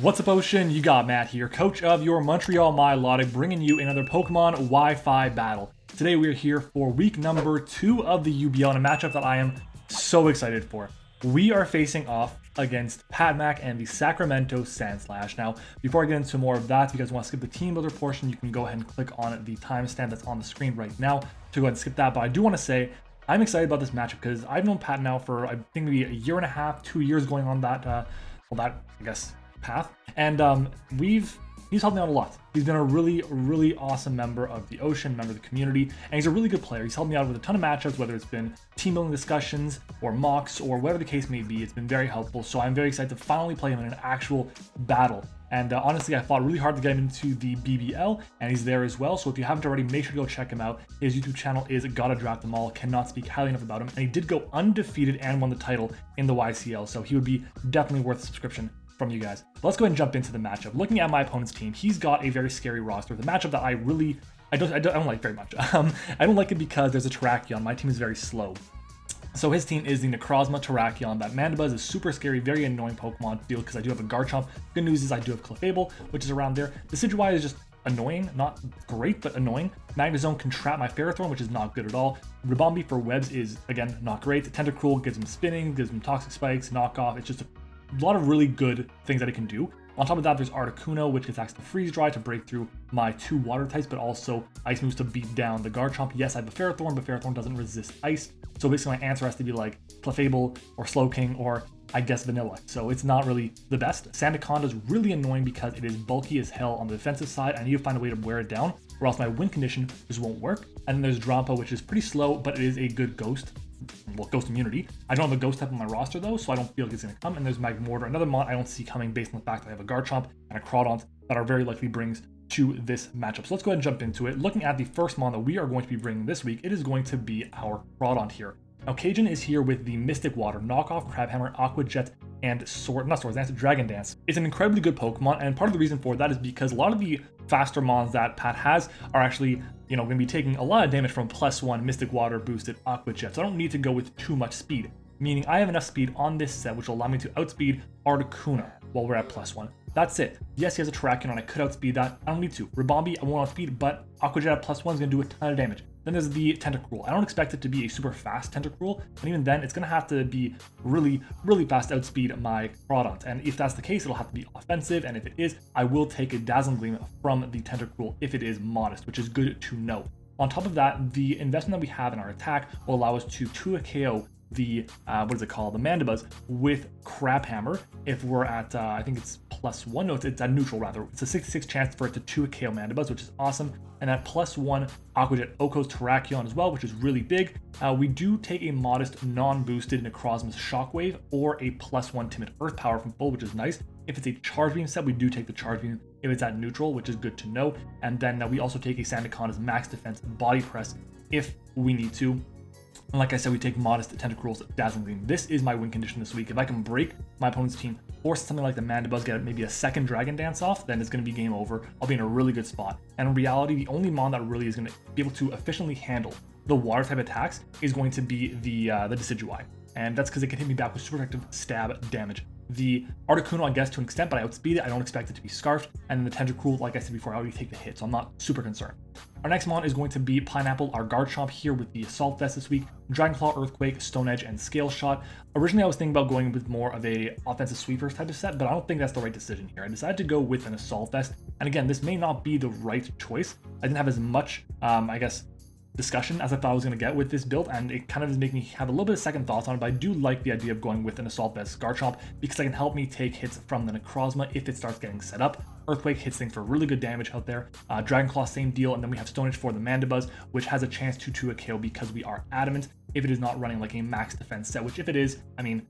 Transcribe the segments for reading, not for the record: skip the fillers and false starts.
What's up, Ocean? You got Matt here, coach of your Montreal Milotic, bringing you another Pokemon Wi-Fi battle. Today we're here for week number 2 of the UBL, and a matchup that I am so excited for. We are facing off against PatMac and the Sacramento Sandslash. Now, before I get into more of that, if you guys want to skip the team builder portion, you can go ahead and click on the timestamp that's on the screen right now to go ahead and skip that. But I do want to say I'm excited about this matchup because I've known Pat now for I think maybe a year and a half, 2 years going on that, I guess, path, and he's helped me out a lot. He's been a really awesome member of the Ocean, member of the community, and he's a really good player. He's helped me out with a ton of matchups, whether it's been team building discussions or mocks or whatever the case may be. It's been very helpful, so I'm very excited to finally play him in an actual battle. And honestly, I fought really hard to get him into the BBL, and he's there as well. So if you haven't already, make sure to go check him out. His YouTube channel is Gotta Draft Them All. Cannot speak highly enough about him, and he did go undefeated and won the title in the YCL, so he would be definitely worth a subscription from you guys. But let's go ahead and jump into the matchup. Looking at my opponent's team, he's got a very scary roster. The matchup that I don't like very much. I don't like it because there's a Terrakion. My team is very slow. So his team is the Necrozma Terrakion. That Mandibuzz is super scary, very annoying Pokemon to deal because I do have a Garchomp. Good news is I do have Clefable, which is around there. The Decidueye is just annoying, not great, but annoying. Magnezone can trap my Ferrothorn, which is not good at all. Ribombee for webs is, again, not great. Tentacruel gives him spinning, gives him Toxic Spikes, knockoff. It's just a lot of really good things that it can do. On top of that, there's Articuno, which attacks the Freeze Dry to break through my 2 water types, but also Ice moves to beat down the Garchomp. Yes, I have a Ferrothorn, but Ferrothorn doesn't resist Ice. So basically my answer has to be like Clefable or Slowking or I guess Vanilla. So it's not really the best. Sandaconda is really annoying because it is bulky as hell on the defensive side. I need to find a way to wear it down or else my win condition just won't work. And then there's Drampa, which is pretty slow, but it is a good ghost. Well, ghost immunity. I don't have a ghost type on my roster though, so I don't feel like it's going to come. And there's Magmortar, another mon I don't see coming based on the fact that I have a Garchomp and a Crawdont that are very likely brings to this matchup. So let's go ahead and jump into it. Looking at the first mon that we are going to be bringing this week, it is going to be our Crawdont here. Now, Cajun is here with the Mystic Water, Knockoff, Crabhammer, Aqua Jet, and Dragon Dance. It's an incredibly good Pokemon, and part of the reason for that is because a lot of the faster mons that Pat has are actually, going to be taking a lot of damage from +1 Mystic Water boosted Aqua Jet. So I don't need to go with too much speed, meaning I have enough speed on this set, which will allow me to outspeed Articuno while we're at +1. That's it. Yes, he has a Terrakion, and I could outspeed that. I don't need to. Ribombee, I won't outspeed, but Aqua Jet at +1 is going to do a ton of damage. Then there's the Tentacruel. I don't expect it to be a super fast Tentacruel, and even then, it's going to have to be really fast to outspeed my Crawdont. And if that's the case, it'll have to be offensive, and if it is, I will take a Dazzling Gleam from the Tentacruel if it is modest, which is good to know. On top of that, the investment that we have in our attack will allow us to 2 KO the the Mandibuzz with Crabhammer if we're at I think it's +1. No, it's at neutral rather. It's a 66 chance for it to 2 KO Mandibuzz, which is awesome. And at +1 Aqua Jet Oko's Terrakion as well, which is really big. We do take a modest non-boosted Necrozma's Shockwave or a +1 Timid Earth Power from full, which is nice. If it's a Charge Beam set, we do take the Charge Beam if it's at neutral, which is good to know. And then we also take a Sandaconda's Max Defense Body Press if we need to. And like I said, we take modest Tentacruel's Dazzling Gleam. This is my win condition this week. If I can break my opponent's team, force something like the Mandibuzz, get maybe a second Dragon Dance off, then it's going to be game over. I'll be in a really good spot. And in reality, the only mon that really is going to be able to efficiently handle the water type attacks is going to be the Decidueye. And that's because it can hit me back with super effective stab damage. The Articuno, I guess, to an extent, but I outspeed it. I don't expect it to be scarfed. And then the Tentacruel, like I said before, I already take the hit, so I'm not super concerned. Our next mon is going to be Pineapple, our Garchomp here with the Assault Vest this week. Dragonclaw, Earthquake, Stone Edge, and Scale Shot. Originally, I was thinking about going with more of a offensive sweepers type of set, but I don't think that's the right decision here. I decided to go with an Assault Vest. And again, this may not be the right choice. I didn't have as much, discussion as I thought I was going to get with this build, and it kind of is making me have a little bit of second thoughts on it, but I do like the idea of going with an Assault Vest Garchomp because it can help me take hits from the Necrozma if it starts getting set up. Earthquake hits things for really good damage out there. Dragonclaw, same deal, and then we have Stone Edge for the Mandibuzz, which has a chance to 2 a KO because we are adamant if it is not running like a max defense set, which if it is, I mean,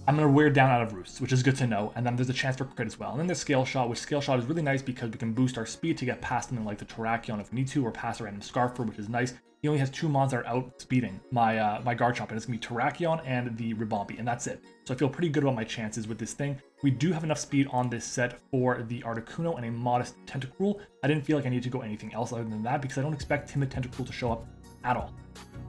I'm going to wear down out of Roosts, which is good to know, and then there's a chance for crit as well. And then there's Scale Shot, which Scale Shot is really nice because we can boost our speed to get past something like the Terrakion if we need to, or past a random Scarfer, which is nice. He only has 2 mons that are outspeeding my my Garchomp, and it's going to be Terrakion and the Ribombee, and that's it. So I feel pretty good about my chances with this thing. We do have enough speed on this set for the Articuno and a modest Tentacruel. I didn't feel like I needed to go anything else other than that because I don't expect Timid Tentacruel to show up at all.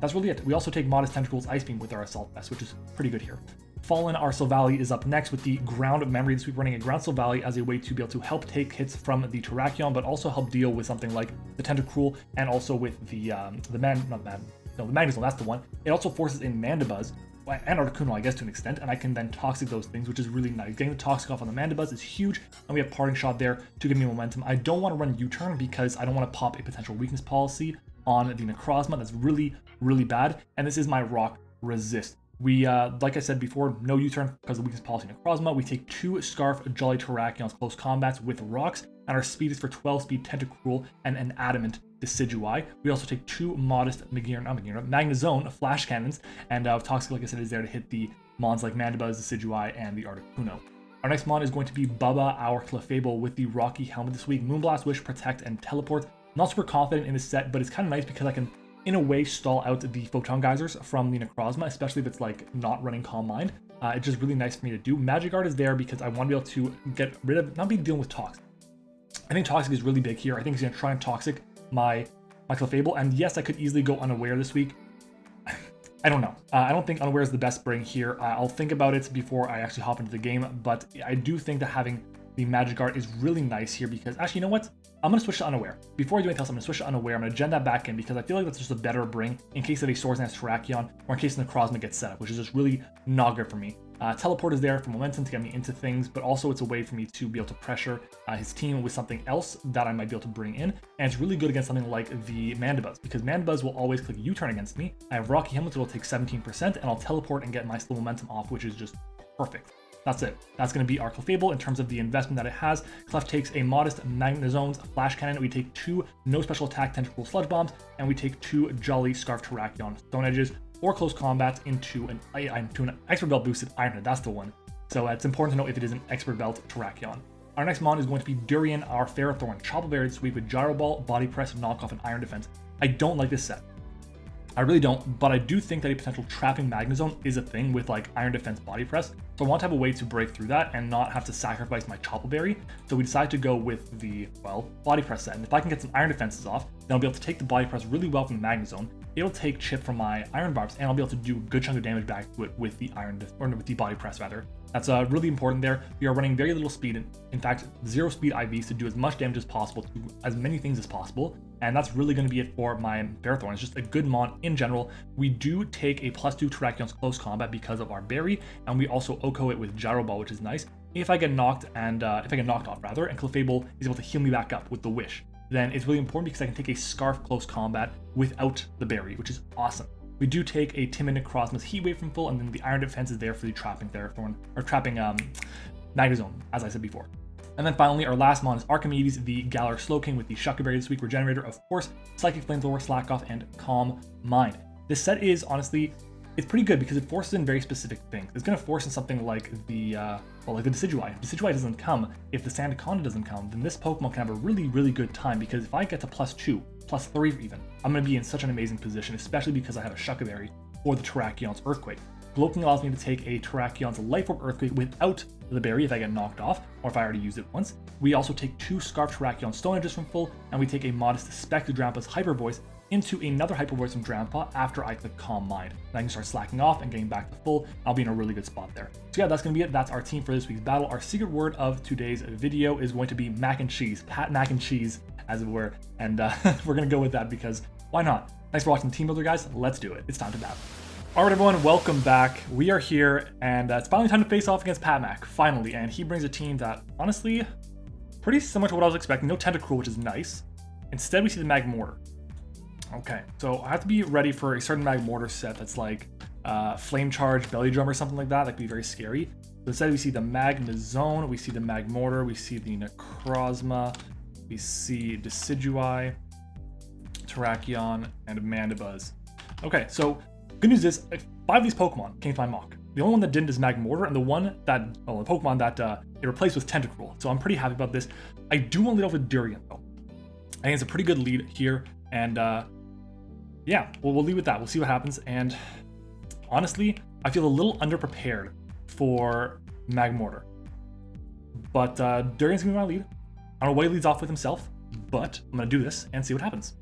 That's really it. We also take modest Tentacruel's Ice Beam with our Assault Vest, which is pretty good here. Fallen, our Sylvally is up next with the ground memory. This week running a ground Sylvally as a way to be able to help take hits from the Terrakion, but also help deal with something like the Tentacruel and also with the Magnezone, that's the one. It also forces in Mandibuzz and Articuno, I guess, to an extent, and I can then Toxic those things, which is really nice. Getting the Toxic off on the Mandibuzz is huge, and we have Parting Shot there to give me momentum. I don't want to run U-Turn because I don't want to pop a potential weakness policy on the Necrozma. That's really, really bad, and this is my Rock Resist. We, like I said before, no U-Turn because of the weakness policy Necrozma. We take 2 Scarf Jolly Terrakions close combats with rocks, and our speed is for 12 speed Tentacruel and an Adamant Decidueye. We also take 2 modest Magnezone Flash Cannons, and Toxic, like I said, is there to hit the mons like Mandibuzz, Decidueye, and the Articuno. Our next mon is going to be Bubba, our Clefable, with the Rocky Helmet this week. Moonblast, Wish, Protect, and Teleport. Not super confident in this set, but it's kind of nice because I can, in a way, stall out the Photon Geysers from the Necrozma, especially if it's like not running Calm Mind. It's just really nice for me to do. Magic Guard is there because I want to be able to get rid of, not be dealing with Toxic. I think Toxic is really big here. I think he's going to try and Toxic my Clefable, and yes, I could easily go Unaware this week. I don't know. I don't think Unaware is the best bring here. I'll think about it before I actually hop into the game, but I do think that having the Magic Guard is really nice here because, actually, you know what? I'm going to switch to Unaware. Before I do anything else, I'm going to switch to Unaware. I'm going to gen that back in because I feel like that's just a better bring in case of a Swords Dance Terrakion or in case the Necrozma gets set up, which is just really not good for me. Teleport is there for momentum to get me into things, but also it's a way for me to be able to pressure his team with something else that I might be able to bring in. And it's really good against something like the Mandibuzz, because Mandibuzz will always click U-Turn against me. I have Rocky Helmet that will take 17%, and I'll teleport and get my slow momentum off, which is just perfect. That's it. That's going to be our Clefable in terms of the investment that it has. Clef takes a modest Magnezone's Flash Cannon. We take 2 no special attack Tentacruel Sludge Bombs, and we take 2 Jolly Scarf Terrakion Stone Edges or close combat into an Expert Belt boosted Iron Head. That's the one. So it's important to know if it is an Expert Belt Terrakion. Our next mon is going to be Durian, our Ferrothorn. Chopple Berry this week with Gyro Ball, Body Press, Knockoff, and Iron Defense. I don't like this set. I really don't, but I do think that a potential trapping Magnezone is a thing with like Iron Defense Body Press. So I want to have a way to break through that and not have to sacrifice my Chopple Berry. So we decided to go with the, well, Body Press set. And if I can get some Iron Defenses off, then I'll be able to take the Body Press really well from the Magnezone. It'll take chip from my Iron Barbs, and I'll be able to do a good chunk of damage back to it with the with the Body Press rather. That's really important there. We are running very little speed, in fact, 0 speed IVs to do as much damage as possible to as many things as possible. And that's really going to be it for my Ferrothorn. It's just a good mon in general. We do take a +2 Terrakion's close combat because of our berry, and we also Oko it with Gyro Ball, which is nice. If I get knocked off, and Clefable is able to heal me back up with the Wish, then it's really important because I can take a Scarf close combat without the berry, which is awesome. We do take a timid Necrozma's Heat Wave from full, and then the Iron Defense is there for the trapping Ferrothorn, or trapping Magnezone, as I said before. And then finally, our last mon is Archimedes, the Galar Slowking with the Shucker Berry this week, Regenerator, of course, Psychic Flamethrower, Slack Off, and Calm Mind. This set is, honestly, it's pretty good because it forces in very specific things. It's going to force in something like the Decidueye. If Decidueye doesn't come, if the Sandaconda doesn't come, then this Pokemon can have a really, really good time because if I get to +2, +3 even, I'm going to be in such an amazing position, especially because I have a Shucker Berry for the Terrakion's Earthquake. Gloaking allows me to take a Terrakion's Life Orb Earthquake without the berry if I get knocked off, or if I already used it once. We also take 2 Scarf Terrakion Stone Edges from full, and we take a modest Spectre Drampa's Hyper Voice into another Hyper Voice from Drampa after I click Calm Mind. Then I can start slacking off and getting back to full. I'll be in a really good spot there. So yeah, that's going to be it. That's our team for this week's battle. Our secret word of today's video is going to be mac and cheese. Pat Mac and Cheese, as it were. And we're going to go with that because why not? Thanks for watching Team Builder, guys. Let's do it. It's time to battle. All right, everyone, welcome back. We are here, and it's finally time to face off against Pat Mac, finally. And he brings a team that, honestly, pretty similar to what I was expecting. No Tentacruel, which is nice. Instead, we see the Magmortar. Okay, so I have to be ready for a certain Magmortar set that's like Flame Charge, Belly Drum, or something like that. That could be very scary. So instead, we see the Magnezone, we see the Magmortar, we see the Necrozma, we see Decidueye, Terrakion, and Mandibuzz. Okay, so good news is 5 of these Pokemon came to my mock. The only one that didn't is Magmortar, and the Pokemon that it replaced was Tentacruel. So I'm pretty happy about this. I do want to lead off with Durian, though. I think it's a pretty good lead here, and yeah, we'll lead with that. We'll see what happens, and honestly, I feel a little underprepared for Magmortar. But Durian's gonna be my lead. I don't know what he leads off with himself, but I'm gonna do this and see what happens.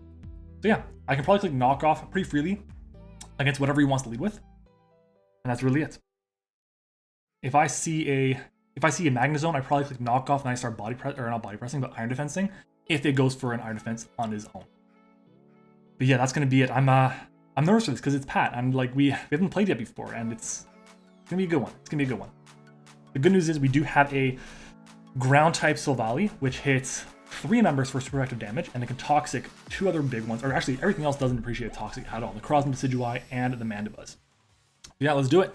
So yeah, I can probably click Knockoff pretty freely against whatever he wants to lead with. And that's really it. If I see a Magnezone, I probably click knock off and I start body press, or not body pressing, but iron defensing if it goes for an iron defense on his own. But yeah, that's gonna be it. I'm nervous for this because it's Pat. I'm like, we haven't played yet before, and it's gonna be a good one. It's gonna be a good one. The good news is we do have a ground type Silvally, which hits 3 members for super effective damage, and it can toxic 2 other big ones, or actually everything else doesn't appreciate toxic at all. The Necrozma, Decidueye, and the Mandibuzz. Yeah, let's do it.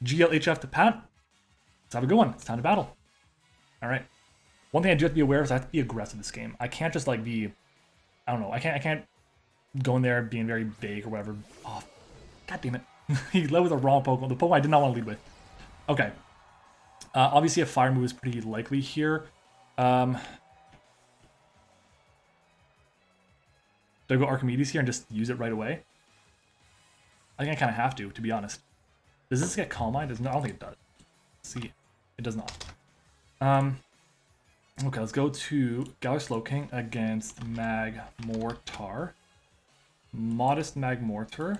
GLHF to Pat. Let's have a good one. It's time to battle. All right. One thing I do have to be aware of is I have to be aggressive this game. I can't just like be, I don't know. I can't go in there being very vague or whatever. Oh, god damn it! He led with the wrong Pokemon. The Pokemon I did not want to lead with. Okay. Obviously, a fire move is pretty likely here. Do I go Archimedes here and just use it right away? I think I kind of have to be honest. Does this get Calm Mind? I don't think it does. See, it does not. Okay, let's go to Galar Slowking against Magmortar. Modest Magmortar.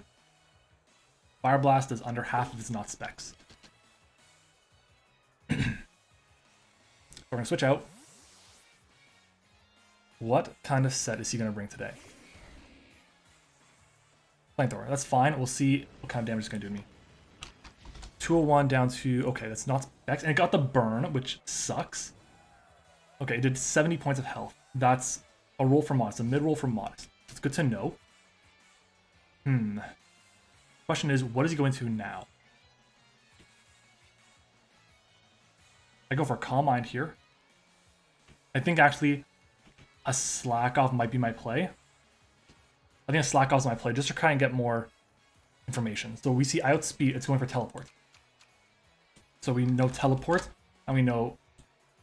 Fire Blast does under half if it's not Specs. We're gonna switch out. What kind of set is he gonna bring today? Flamethrower, that's fine. We'll see what kind of damage it's gonna do to me. 201 down to, okay, that's not Specs. And it got the burn, which sucks. Okay, it did 70 points of health. That's a roll for Modest, a mid-roll for Modest. It's good to know. Question is, what is he going to now? I go for Calm Mind here. I think actually a Slack Off might be my play. I think a Slack Off is my play just to try and get more information. So we see Outspeed, it's going for Teleport. So we know Teleport and we know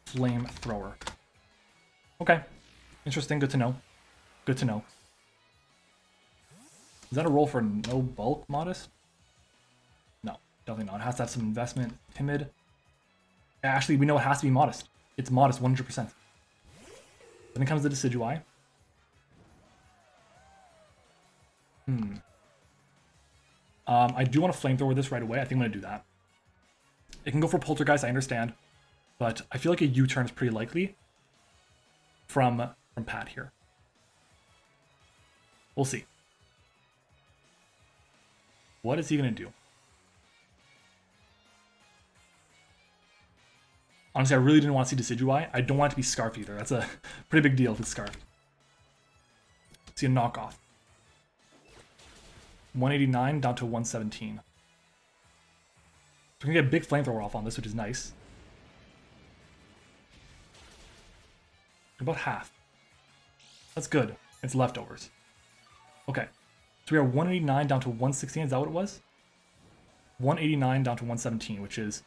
Flamethrower. Okay, interesting, good to know. Good to know. Is that a roll for no bulk Modest? No, definitely not. It has to have some investment. Timid. Actually, we know it has to be Modest. It's Modest 100%. Then it comes to Decidueye. I do want to Flamethrower this right away. I think I'm going to do that. It can go for Poltergeist, I understand. But I feel like a U-turn is pretty likely from Pat here. We'll see. What is he going to do? Honestly, I really didn't want to see Decidueye. I don't want it to be Scarf either. That's a pretty big deal if it's Scarf. See a knockoff. 189 down to 117. So we're going to get a big Flamethrower off on this, which is nice. About half. That's good. It's leftovers. Okay. So we are 189 down to 116. Is that what it was? 189 down to 117, which is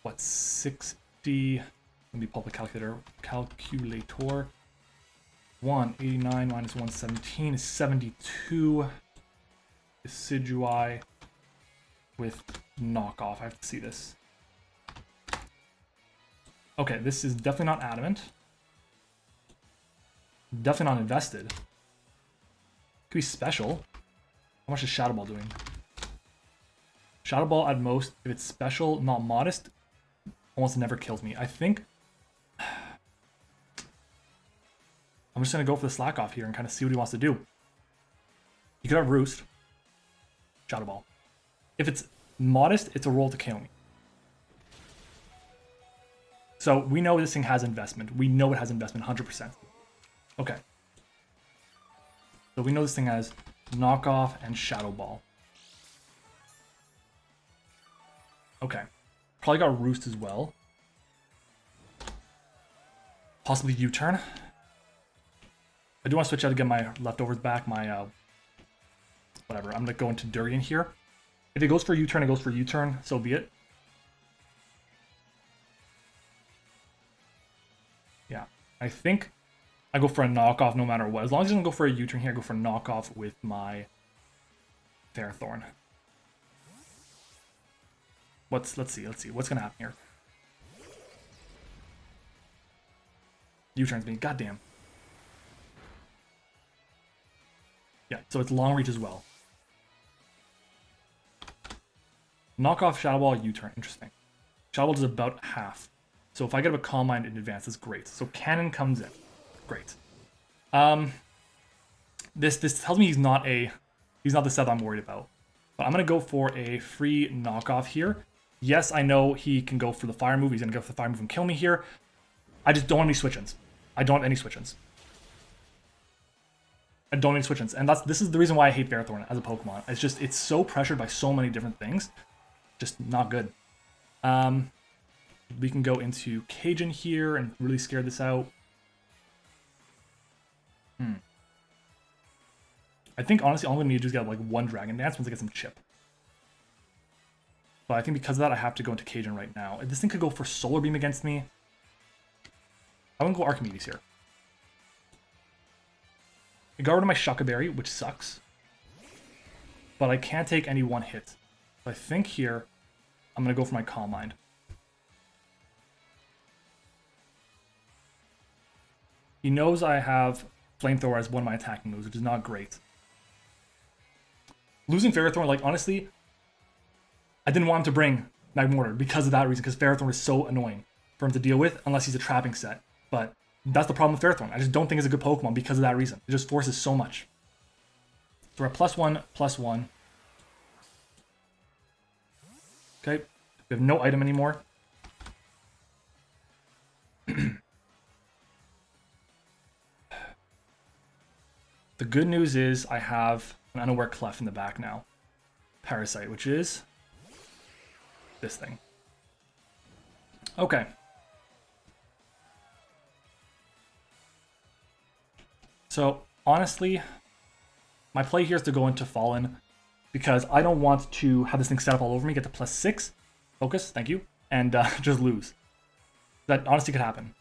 what, 60? Let me pull up the calculator. 189 minus 117 is 72. Decidueye with knockoff. I have to see this. Okay, this is definitely not adamant. Definitely not invested. Could be special. How much is Shadow Ball doing? Shadow Ball at most, if it's special, not Modest, almost never kills me. I think I'm just going to go for the Slack Off here and kind of see what he wants to do. He could have Roost. Shadow Ball. If it's Modest, it's a roll to KO me. So we know this thing has investment. We know it has investment 100%. Okay. So we know this thing has Knockoff and Shadow Ball. Okay. Probably got Roost as well. Possibly U-turn. I do want to switch out to get my leftovers back, my whatever. I'm going to go into Durian here. If it goes for U-turn, it goes for U-turn. So be it. Yeah. I think I go for a knockoff no matter what. As long as I don't go for a U-turn here, I go for a knockoff with my Ferrothorn. Let's see. What's going to happen here? U-turn's being goddamn. Yeah, so it's long reach as well. Knock off Shadow Ball, U-turn. Interesting. Shadow Ball does about half. So if I get a Calm Mind in advance, that's great. So Cannon comes in. Great. This tells me he's not the set I'm worried about. But I'm gonna go for a free knockoff here. Yes, I know he can go for the fire move. He's gonna go for the fire move and kill me here. I just don't want any switch-ins. I don't want any switch-ins. I don't need switch-ins. And this is the reason why I hate Ferrothorn as a Pokemon. It's so pressured by so many different things. Just not good. We can go into Cajun here and really scare this out. I think, honestly, all I'm going to need to do is get, like, one Dragon Dance once I get some chip. But I think because of that, I have to go into Cajun right now. This thing could go for Solar Beam against me. I'm going to go Archimedes here. I got rid of my Shucka Berry, which sucks. But I can't take any one hit. So I think here, I'm going to go for my Calm Mind. He knows I have Flamethrower as one of my attacking moves, which is not great. Losing Ferrothorn, like, honestly, I didn't want him to bring Magmortar because of that reason, because Ferrothorn is so annoying for him to deal with, unless he's a trapping set. But that's the problem with Ferrothorn. I just don't think it's a good Pokemon because of that reason. It just forces so much. So we're at +1/+1. Okay, we have no item anymore. The good news is I have an Unaware Clef in the back now. Parasite, which is this thing. Okay. So, honestly, my play here is to go into Fallen because I don't want to have this thing set up all over me, get to +6, focus, thank you, and just lose. That honestly could happen.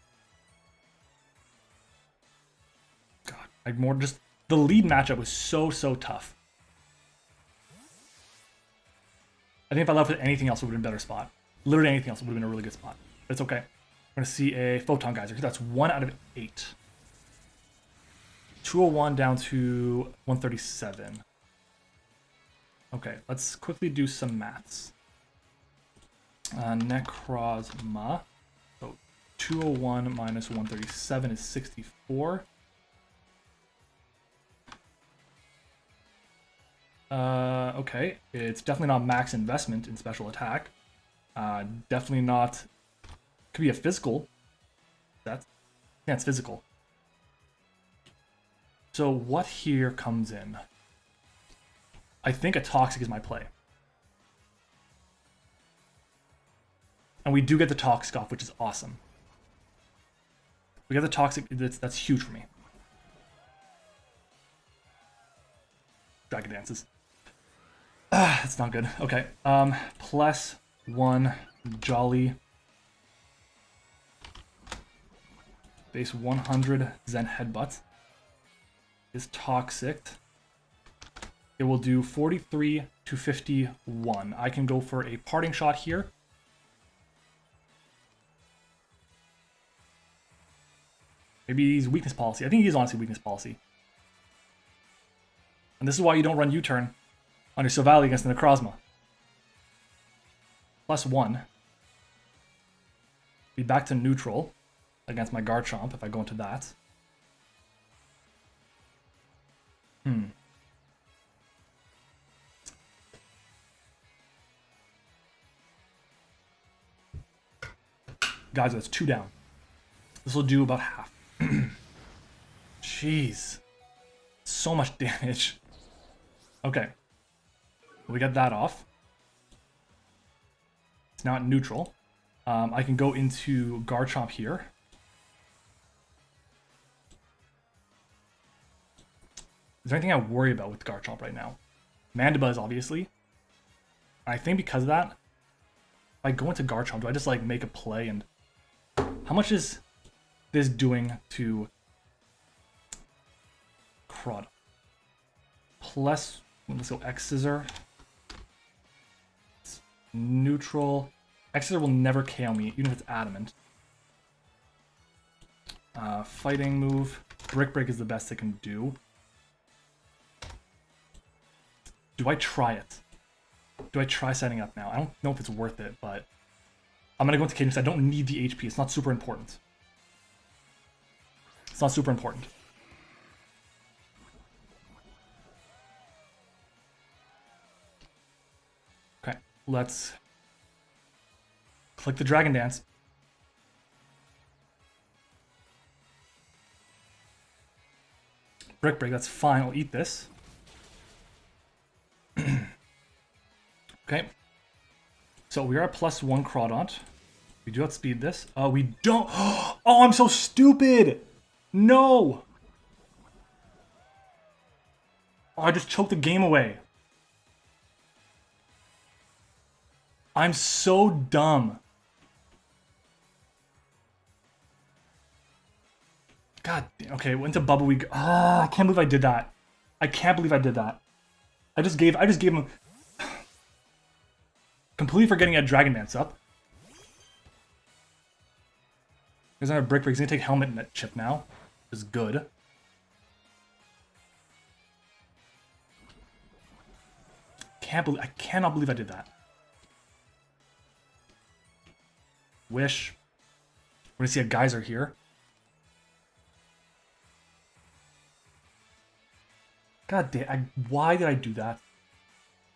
God, the lead matchup was so tough. I think if I left with anything else, it would have been a better spot. Literally anything else would have been a really good spot. But it's okay. We're going to see a Photon Geyser. That's 1 out of 8. 201 down to 137. Okay, let's quickly do some maths. Necrozma. So 201 minus 137 is 64. Okay, it's definitely not max investment in special attack. Definitely not. Could be a physical. Yeah, it's physical. So what here comes in? I think a Toxic is my play. And we do get the Toxic off, which is awesome. We get the Toxic, that's huge for me. Dragon Dances. That's not good. Okay. +1 Jolly. Base 100 Zen Headbutt. Is Toxic. It will do 43 to 51. I can go for a Parting Shot here. Maybe he's Weakness Policy. I think he's honestly Weakness Policy. And this is why you don't run U-turn on your Silvally against the Necrozma. +1. Be back to neutral against my Garchomp if I go into that. Guys, that's 2 down. This will do about half. Jeez. So much damage. Okay. We got that off. It's now at neutral. I can go into Garchomp here. Is there anything I worry about with Garchomp right now? Mandibuzz, obviously. I think because of that, if I go into Garchomp, do I just like make a play and... How much is this doing to Crud? Let's go X-Scissor. It's neutral. X-Scissor will never KO me, even if it's adamant. Fighting move. Brick Break is the best it can do. Do I try it? Do I try setting up now? I don't know if it's worth it, but I'm going to go into cadence. I don't need the HP. It's not super important. It's not super important. Okay, let's click the Dragon Dance. Brick break, that's fine. I'll eat this. Okay. So we are at +1 Crawdaunt. We do outspeed this. We don't. Oh, I'm so stupid. No. Oh, I just choked the game away. I'm so dumb. God damn. Okay, went to bubble week. I can't believe I did that. I can't believe I did that. I just gave him completely forgetting a Dragon Dance up. He's gonna have brick break. He's gonna take helmet and that chip now. Which is good. I cannot believe I did that. Wish. We're gonna see a geyser here. God damn, why did I do that?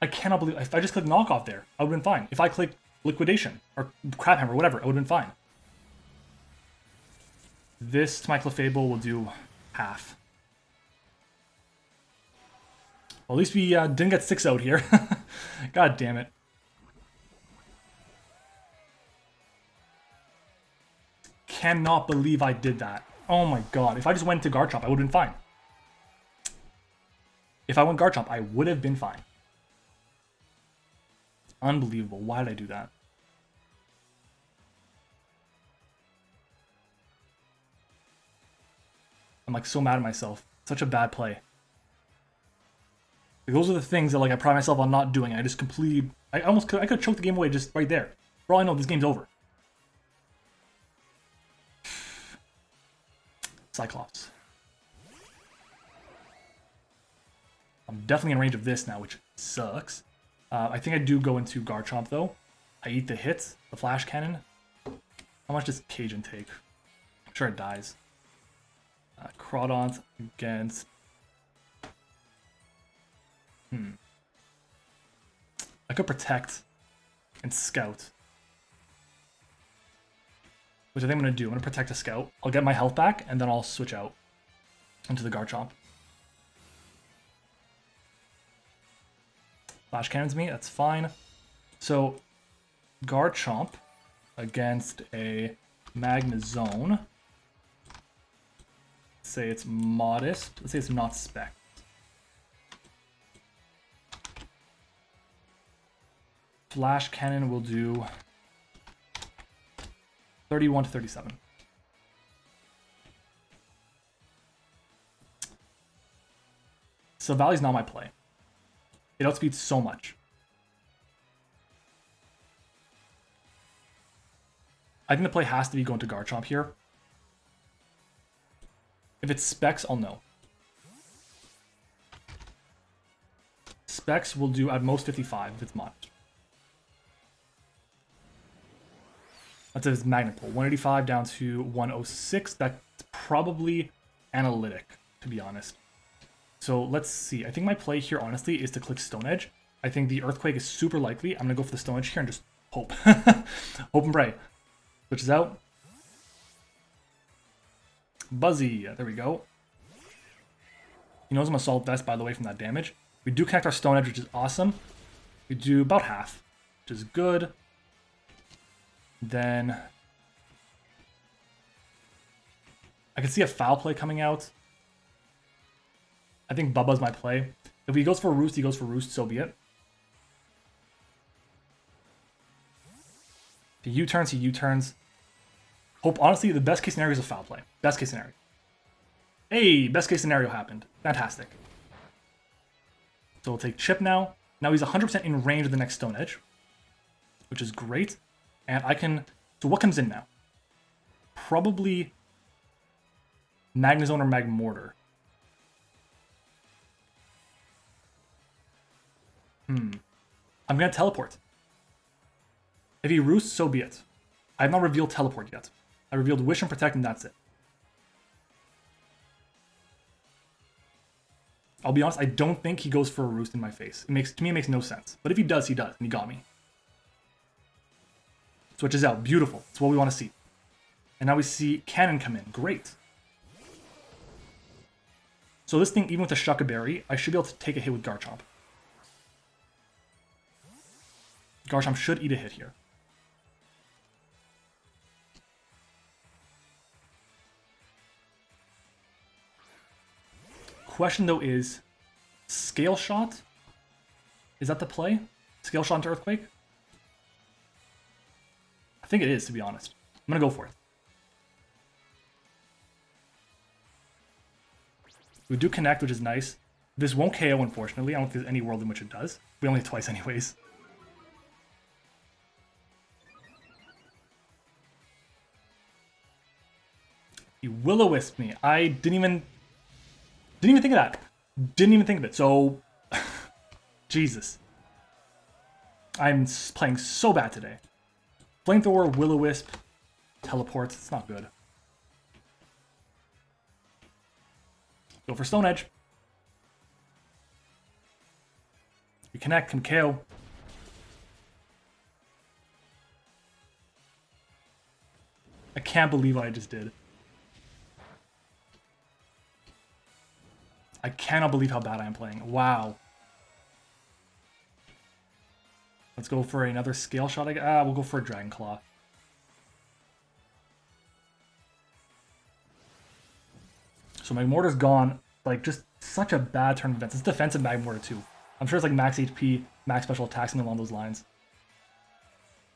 I cannot believe, if I just clicked knockoff there, I would have been fine. If I clicked liquidation, or crab hammer, whatever, I would have been fine. This to my Clefable will do half. Well, at least we didn't get 6 out here. God damn it. Cannot believe I did that. Oh my god, if I just went to Garchomp, I would have been fine. If I went Garchomp, I would have been fine. Unbelievable. Why did I do that? I'm like so mad at myself. Such a bad play. Like, those are the things that like I pride myself on not doing. I just completely... I could have choked the game away just right there. For all I know, this game's over. Cyclops. I'm definitely in range of this now, which sucks. I think I do go into Garchomp, though. I eat the hits, the Flash Cannon. How much does Cajun take? I'm sure it dies. Crawdaunt against... I could Protect and Scout. Which I think I'm going to do. I'm going to Protect a Scout. I'll get my health back, and then I'll switch out into the Garchomp. Flash Cannons me, that's fine. So, Garchomp against a Magnezone. Let's say it's modest. Let's say it's not spec. Flash Cannon will do 31 to 37. So Valley's not my play. It outspeeds so much. I think the play has to be going to Garchomp here. If it's Specs, I'll know. Specs will do at most 55 if it's modest. That's his Magnet Pull. 185 down to 106. That's probably analytic, to be honest. So let's see. I think my play here, honestly, is to click Stone Edge. I think the Earthquake is super likely. I'm going to go for the Stone Edge here and just hope. Hope and pray. Switches out. Buzzy. There we go. He knows I'm Assault Vest, by the way, from that damage. We do connect our Stone Edge, which is awesome. We do about half, which is good. Then I can see a foul play coming out. I think Bubba's my play. If he goes for Roost, he goes for Roost, so be it. If he U-turns, he U-turns. Hope, honestly, the best case scenario is a foul play. Best case scenario. Hey, best case scenario happened. Fantastic. So we'll take Chip now. Now he's 100% in range of the next Stone Edge, which is great. And I can... So what comes in now? Probably Magnezone or Magmortar. I'm going to teleport. If he roosts, so be it. I have not revealed Teleport yet. I revealed Wish and Protect, and that's it. I'll be honest, I don't think he goes for a Roost in my face. To me, it makes no sense. But if he does, he does, and he got me. Switches out. Beautiful. That's what we want to see. And now we see Cannon come in. Great. So this thing, even with the Shuckaberry, I should be able to take a hit with Garchomp. Garchomp should eat a hit here. Question though is, Scale Shot? Is that the play? Scale Shot into Earthquake? I think it is, to be honest. I'm gonna go for it. We do connect, which is nice. This won't KO, unfortunately. I don't think there's any world in which it does. We only have twice anyways. He Will-O-Wisp me. I didn't even think of that. Didn't even think of it. So, Jesus. I'm playing so bad today. Flamethrower, Will-O-Wisp, Teleport. It's not good. Go for Stone Edge. We connect, can KO. I can't believe what I just did. I cannot believe how bad I am playing. Wow. Let's go for another Scale Shot. We'll go for a Dragon Claw. So Magmortar's gone. Like, just such a bad turn of events. It's defensive Magmortar too. I'm sure it's like max HP, max special attacks, something along those lines.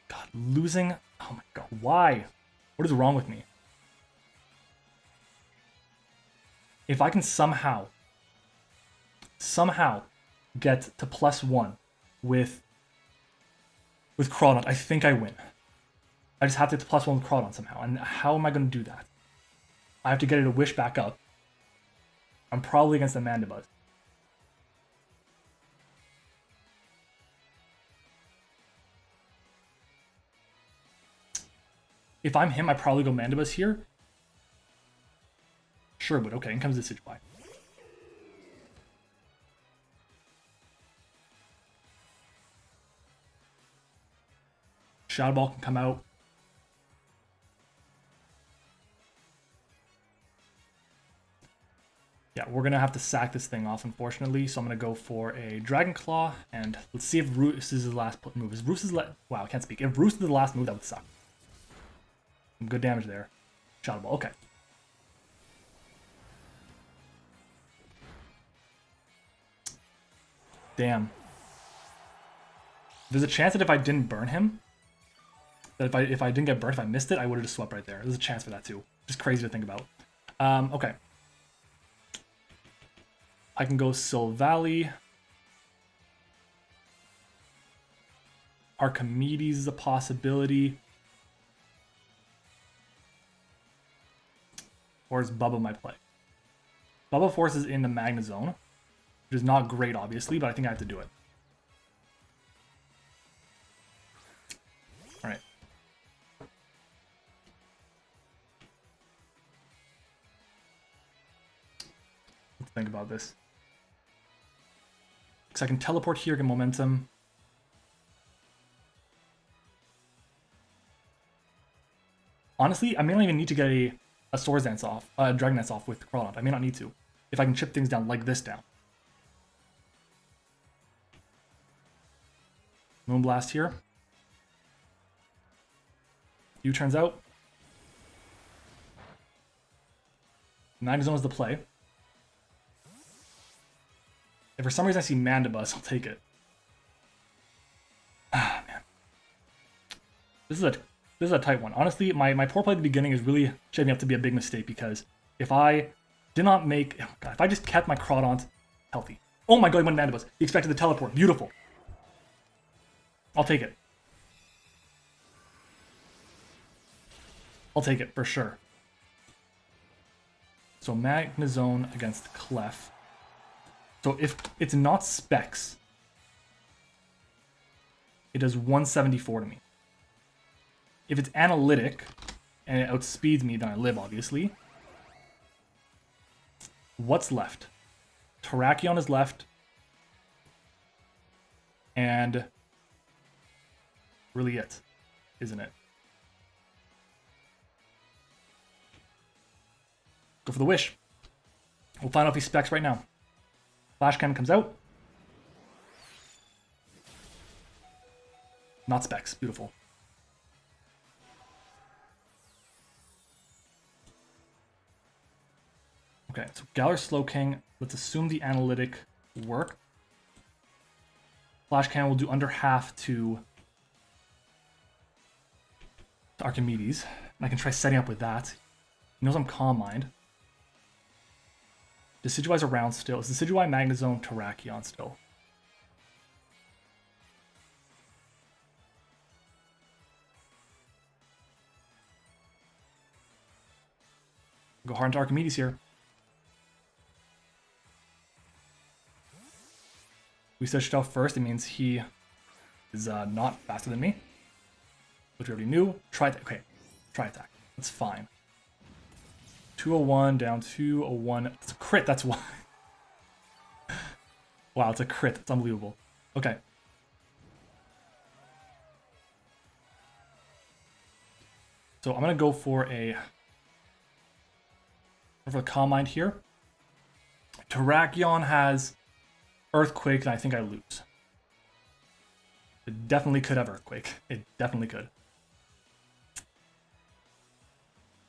God, losing. Oh my god, why? What is wrong with me? If I can somehow get to +1 with Crawdon, I think I win. I just have to get to +1 with Crawdon somehow. And how am I going to do that? I have to get it to Wish back up. I'm probably against the Mandibuzz. If I'm him, I probably go Mandibuzz here. Sure would. Okay, in comes the Decidueye. Shadow Ball can come out. Yeah, we're going to have to sack this thing off, unfortunately. So I'm going to go for a Dragon Claw. And let's see if Roost is his last move. Is Roost wow, I can't speak. If Roost is the last move, that would suck. Some good damage there. Shadow Ball, okay. Damn. There's a chance that if I didn't burn him, that if I didn't get burnt, if I missed it, I would have just swept right there. There's a chance for that too. Just crazy to think about. Okay. I can go Silvally. Archimedes is a possibility. Or is Bubba my play? Bubba Force is in the Magna Zone, which is not great, obviously, but I think I have to do it. Alright. Let's think about this. Because I can teleport here, get momentum. Honestly, I may not even need to get a Swords Dance off, Dragon Dance off with Crawdon. I may not need to, if I can chip things down like this down. Moonblast here. U-turns out. Magna Zone is the play. If for some reason I see Mandibuzz, I'll take it. Ah, man. This is a tight one. Honestly, my poor play at the beginning is really shaping up to be a big mistake because if I did not make... Oh god, if I just kept my Crawdon healthy. Oh my god, he went Mandibuzz. He expected the teleport. Beautiful. I'll take it. I'll take it, for sure. So Magna Zone against Clef. So if it's not Specs, it does 174 to me. If it's analytic and it outspeeds me, then I live, obviously. What's left? Terrakion is left. And really it, isn't it? Go for the wish. We'll find out if he specs right now. Flash cannon comes out. Not specs. Beautiful. Okay, so Galar Slowking. Let's assume the analytic work. Flash cannon will do under half to Archimedes. And I can try setting up with that. He knows I'm Calm Mind. Decidueye's around still. Is Decidueye Magnezone Terrakion still? Go hard into Archimedes here. We switched out first. It means he is not faster than me, which we already knew. Okay, try attack. That's fine. 201 down 201. It's a crit. That's why. Wow, it's a crit. It's unbelievable. Okay. So I'm gonna go for the Calm Mind here. Terrakion has Earthquake, and I think I lose. It definitely could have Earthquake. It definitely could.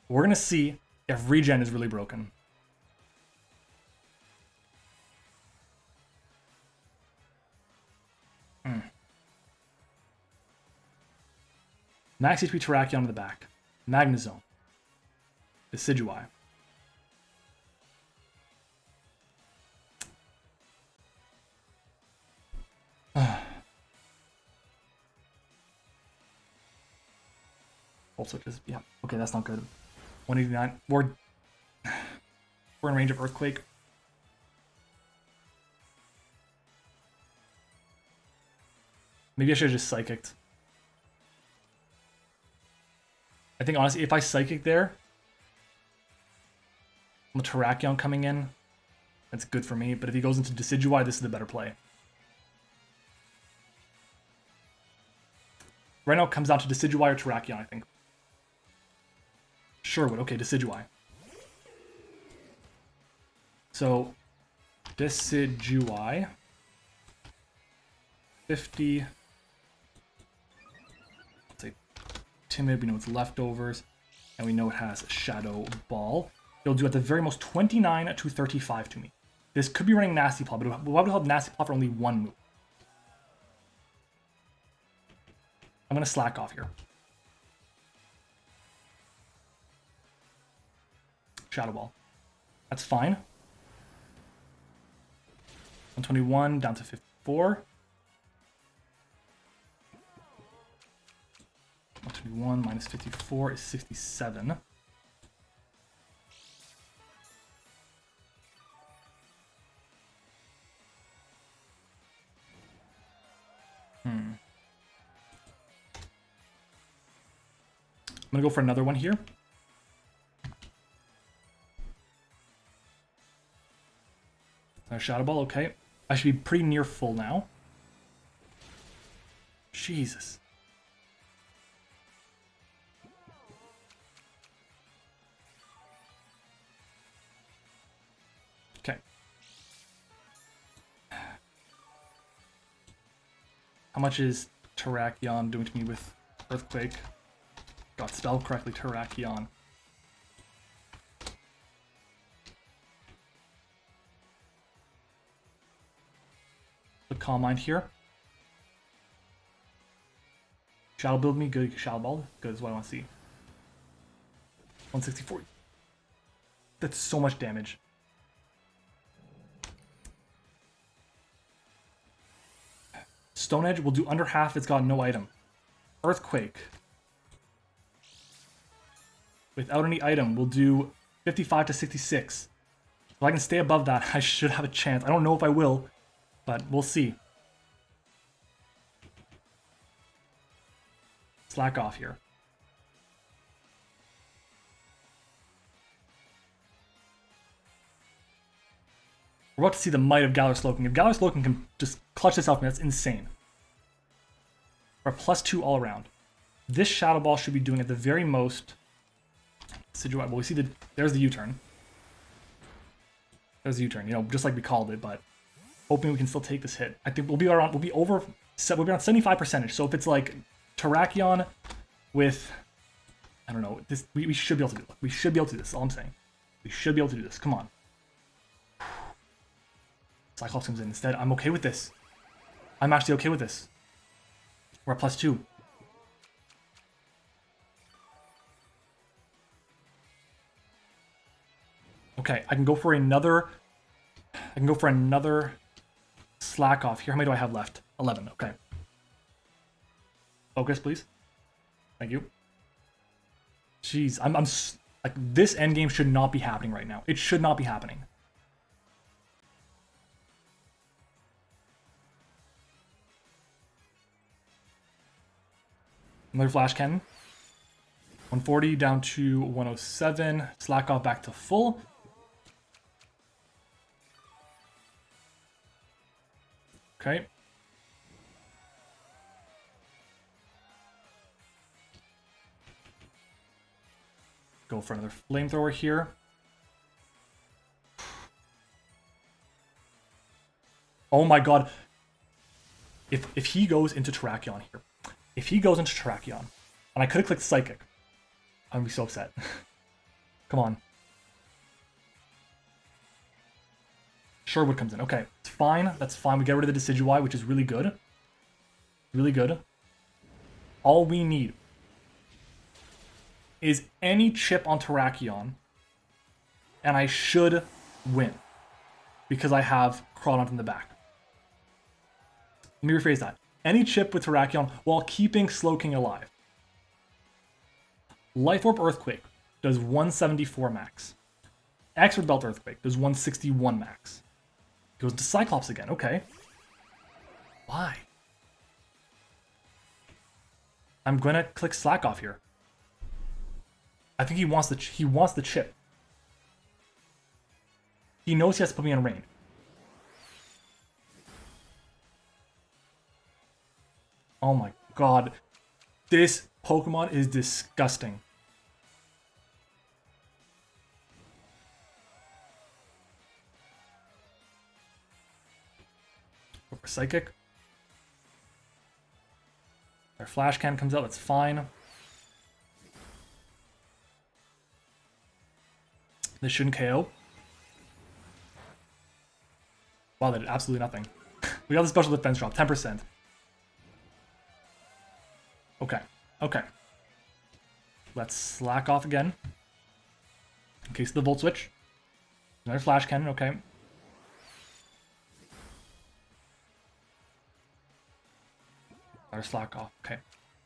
We're gonna see if regen is really broken. Max HP Terrakion to the back. Magnezone. Decidueye. Also just, yeah, okay, that's not good. 189. We're in range of Earthquake. Maybe I should have just Psychicked. I think honestly, if I Psychic there, the Terrakion coming in, that's good for me. But if he goes into Decidueye, this is the better play. Right now it comes down to Decidueye or Terrakion, I think. Sherwood, okay, Decidueye. So, Decidueye. 50. Let's say Timid, we know it's leftovers. And we know it has Shadow Ball. It'll do at the very most 29 to 35 to me. This could be running Nasty Plot, but why would it have Nasty Plot for only one move? I'm going to slack off here. Shadow Ball. That's fine. 121 down to 54. 121 minus 54 is 67. I'm gonna go for another one here. Shadow Ball, okay. I should be pretty near full now. Jesus. Okay. How much is Terrakion doing to me with Earthquake? Got spelled correctly, Terrakion. The Calm Mind here. Shadow Build me, good. Shadow Ball, good is what I want to see. 164. That's so much damage. Stone Edge will do under half, it's got no item. Earthquake. Without any item, will do 55 to 66. If I can stay above that, I should have a chance. I don't know if I will, but we'll see. Slack off here. We're about to see the might of Galar Slowking. If Galar Slowking can just clutch this out for me, that's insane. We're +2 all around. This Shadow Ball should be doing at the very most. Well, we see there's the U-turn. There's the U-turn, you know, just like we called it, but hoping we can still take this hit. I think we'll be around 75%. So if it's like Terrakion with, I don't know, this we should be able to do it. We should be able to do this. That's all I'm saying. We should be able to do this. Come on. Cyclops comes in instead. I'm okay with this. I'm actually okay with this. We're at +2. Okay, I can go for another slack off here. How many do I have left? 11. Okay. Focus, please. Thank you. Jeez, I'm like, this endgame should not be happening right now. It should not be happening. Another Flash Cannon. 140 down to 107. Slack off back to full. Okay. Go for another flamethrower here. Oh my god. If he goes into Terrakion here. If he goes into Terrakion, and I could have clicked Psychic, I'm gonna be so upset. Come on. Sherwood comes in. Okay, it's fine. That's fine. We get rid of the Decidueye, which is really good. Really good. All we need is any chip on Terrakion, and I should win because I have Crawdaunt in the back. Let me rephrase that. Any chip with Terrakion while keeping Slowking alive. Life Orb Earthquake does 174 max. Expert Belt Earthquake does 161 max. Goes into Cyclops again. Okay. Why? I'm gonna click Slack off here. I think he wants the chip. He knows he has to put me in range. Oh my god. This Pokemon is disgusting. Go for Psychic. Our Flash Cannon comes out, that's fine. This shouldn't KO. Wow, that did absolutely nothing. We got the special defense drop, 10%. Okay, okay. Let's slack off again. In case of the Volt Switch. Another Flash Cannon, okay. Another slack off, okay.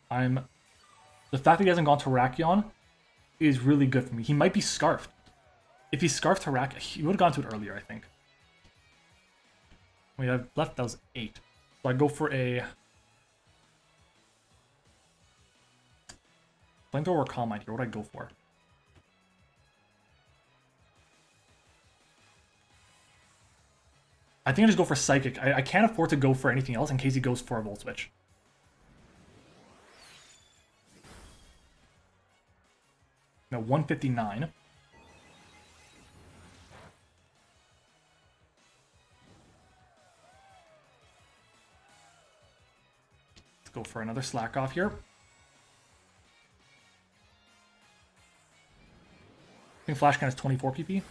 The fact that he hasn't gone to Terrakion is really good for me. He might be Scarfed. If he Scarfed Terrakion, he would have gone to it earlier, I think. We have left, that was 8. So I go for a Flamethrower or Calm Mind here. What would I go for? I think I just go for Psychic. I can't afford to go for anything else in case he goes for a Volt Switch. No, 159. Let's go for another slack off here. I think Flash Cannon is 24 PP.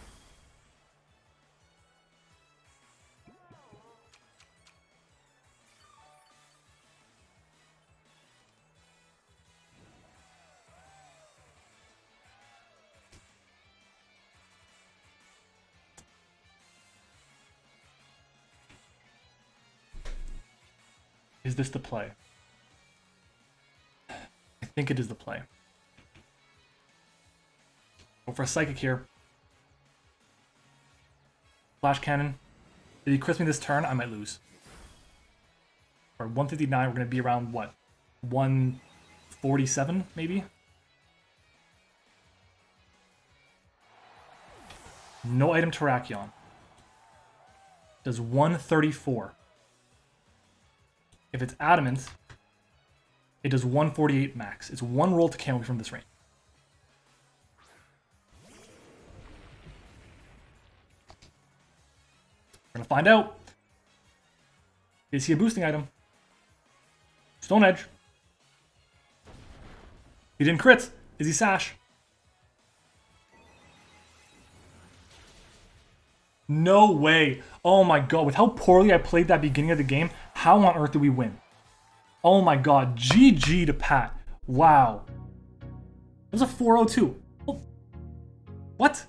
Is this the play? I think it is the play. Go for a Psychic here. Flash Cannon. If he crits me this turn, I might lose. For 159, we're going to be around, what? 147, maybe? No item Terrakion. does 134. If it's adamant, it does 148 max. It's one roll to KO from this range. We're gonna find out. Is he a boosting item? Stone Edge. He didn't crit. Is he Sash? No way. Oh my god. With how poorly I played that beginning of the game, how on earth did we win? Oh my god. GG to Pat. Wow. It was a 402. Oh. What?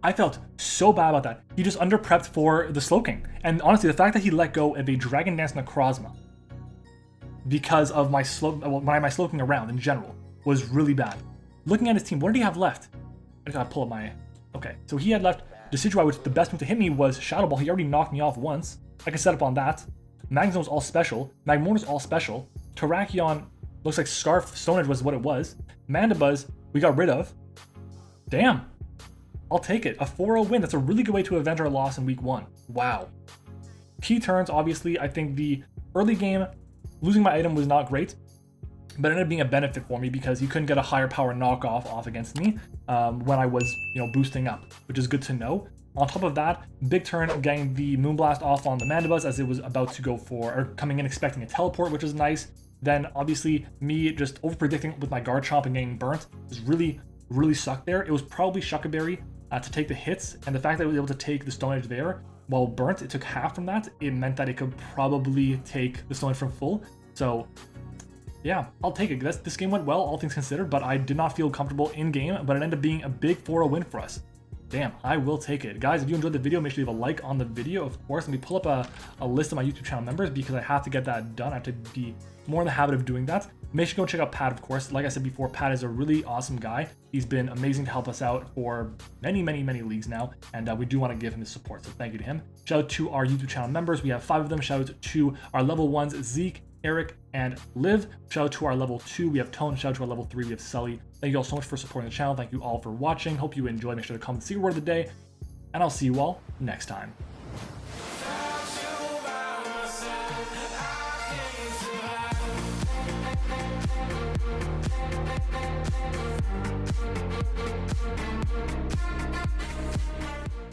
I felt so bad about that. He just under-prepped for the Slowking. And honestly, the fact that he let go of a Dragon Dance Necrozma because of my Slowking around in general was really bad. Looking at his team, what did he have left? I gotta pull up my... Okay, so he had left Decidueye, which the best move to hit me was Shadow Ball. He already knocked me off once. I can set up on that. Magnezone was all special. Magmortar's all special. Terrakion looks like Scarf Stone Edge was what it was. Mandibuzz, we got rid of. Damn. I'll take it. A 4-0 win. That's a really good way to avenge our loss in week 1. Wow. Key turns, obviously, I think the early game, losing my item was not great, but it ended up being a benefit for me because he couldn't get a higher power knockoff off against me when I was, boosting up, which is good to know. On top of that, big turn getting the Moonblast off on the Mandibuzz as it was about to go for, or coming in expecting a teleport, which is nice. Then obviously me just over predicting with my guard chomp and getting burnt was really sucked there. It was probably Shuckaberry to take the hits, and the fact that it was able to take the Stone Edge there while burnt, it took half from that. It meant that it could probably take the Stone Edge from full. So yeah, I'll take it. This game went well, all things considered, but I did not feel comfortable in game, but it ended up being a big 4-0 win for us. Damn, I will take it. Guys, if you enjoyed the video, make sure you leave a like on the video, of course. Let me pull up a list of my YouTube channel members because I have to get that done. I have to be more in the habit of doing that. Make sure you go check out Pat, of course. Like I said before, Pat is a really awesome guy. He's been amazing to help us out for many leagues now, and we do want to give him his support, so thank you to him. Shout out to our YouTube channel members. We have 5 of them. Shout out to our level 1s, Zeke, Eric, and Liv. Shout out to our level 2, we have Tone. Shout out to our level 3, we have Sully. Thank you all so much for supporting the channel. Thank you all for watching. Hope you enjoyed. Make sure to comment the secret word of the day, and I'll see you all next time.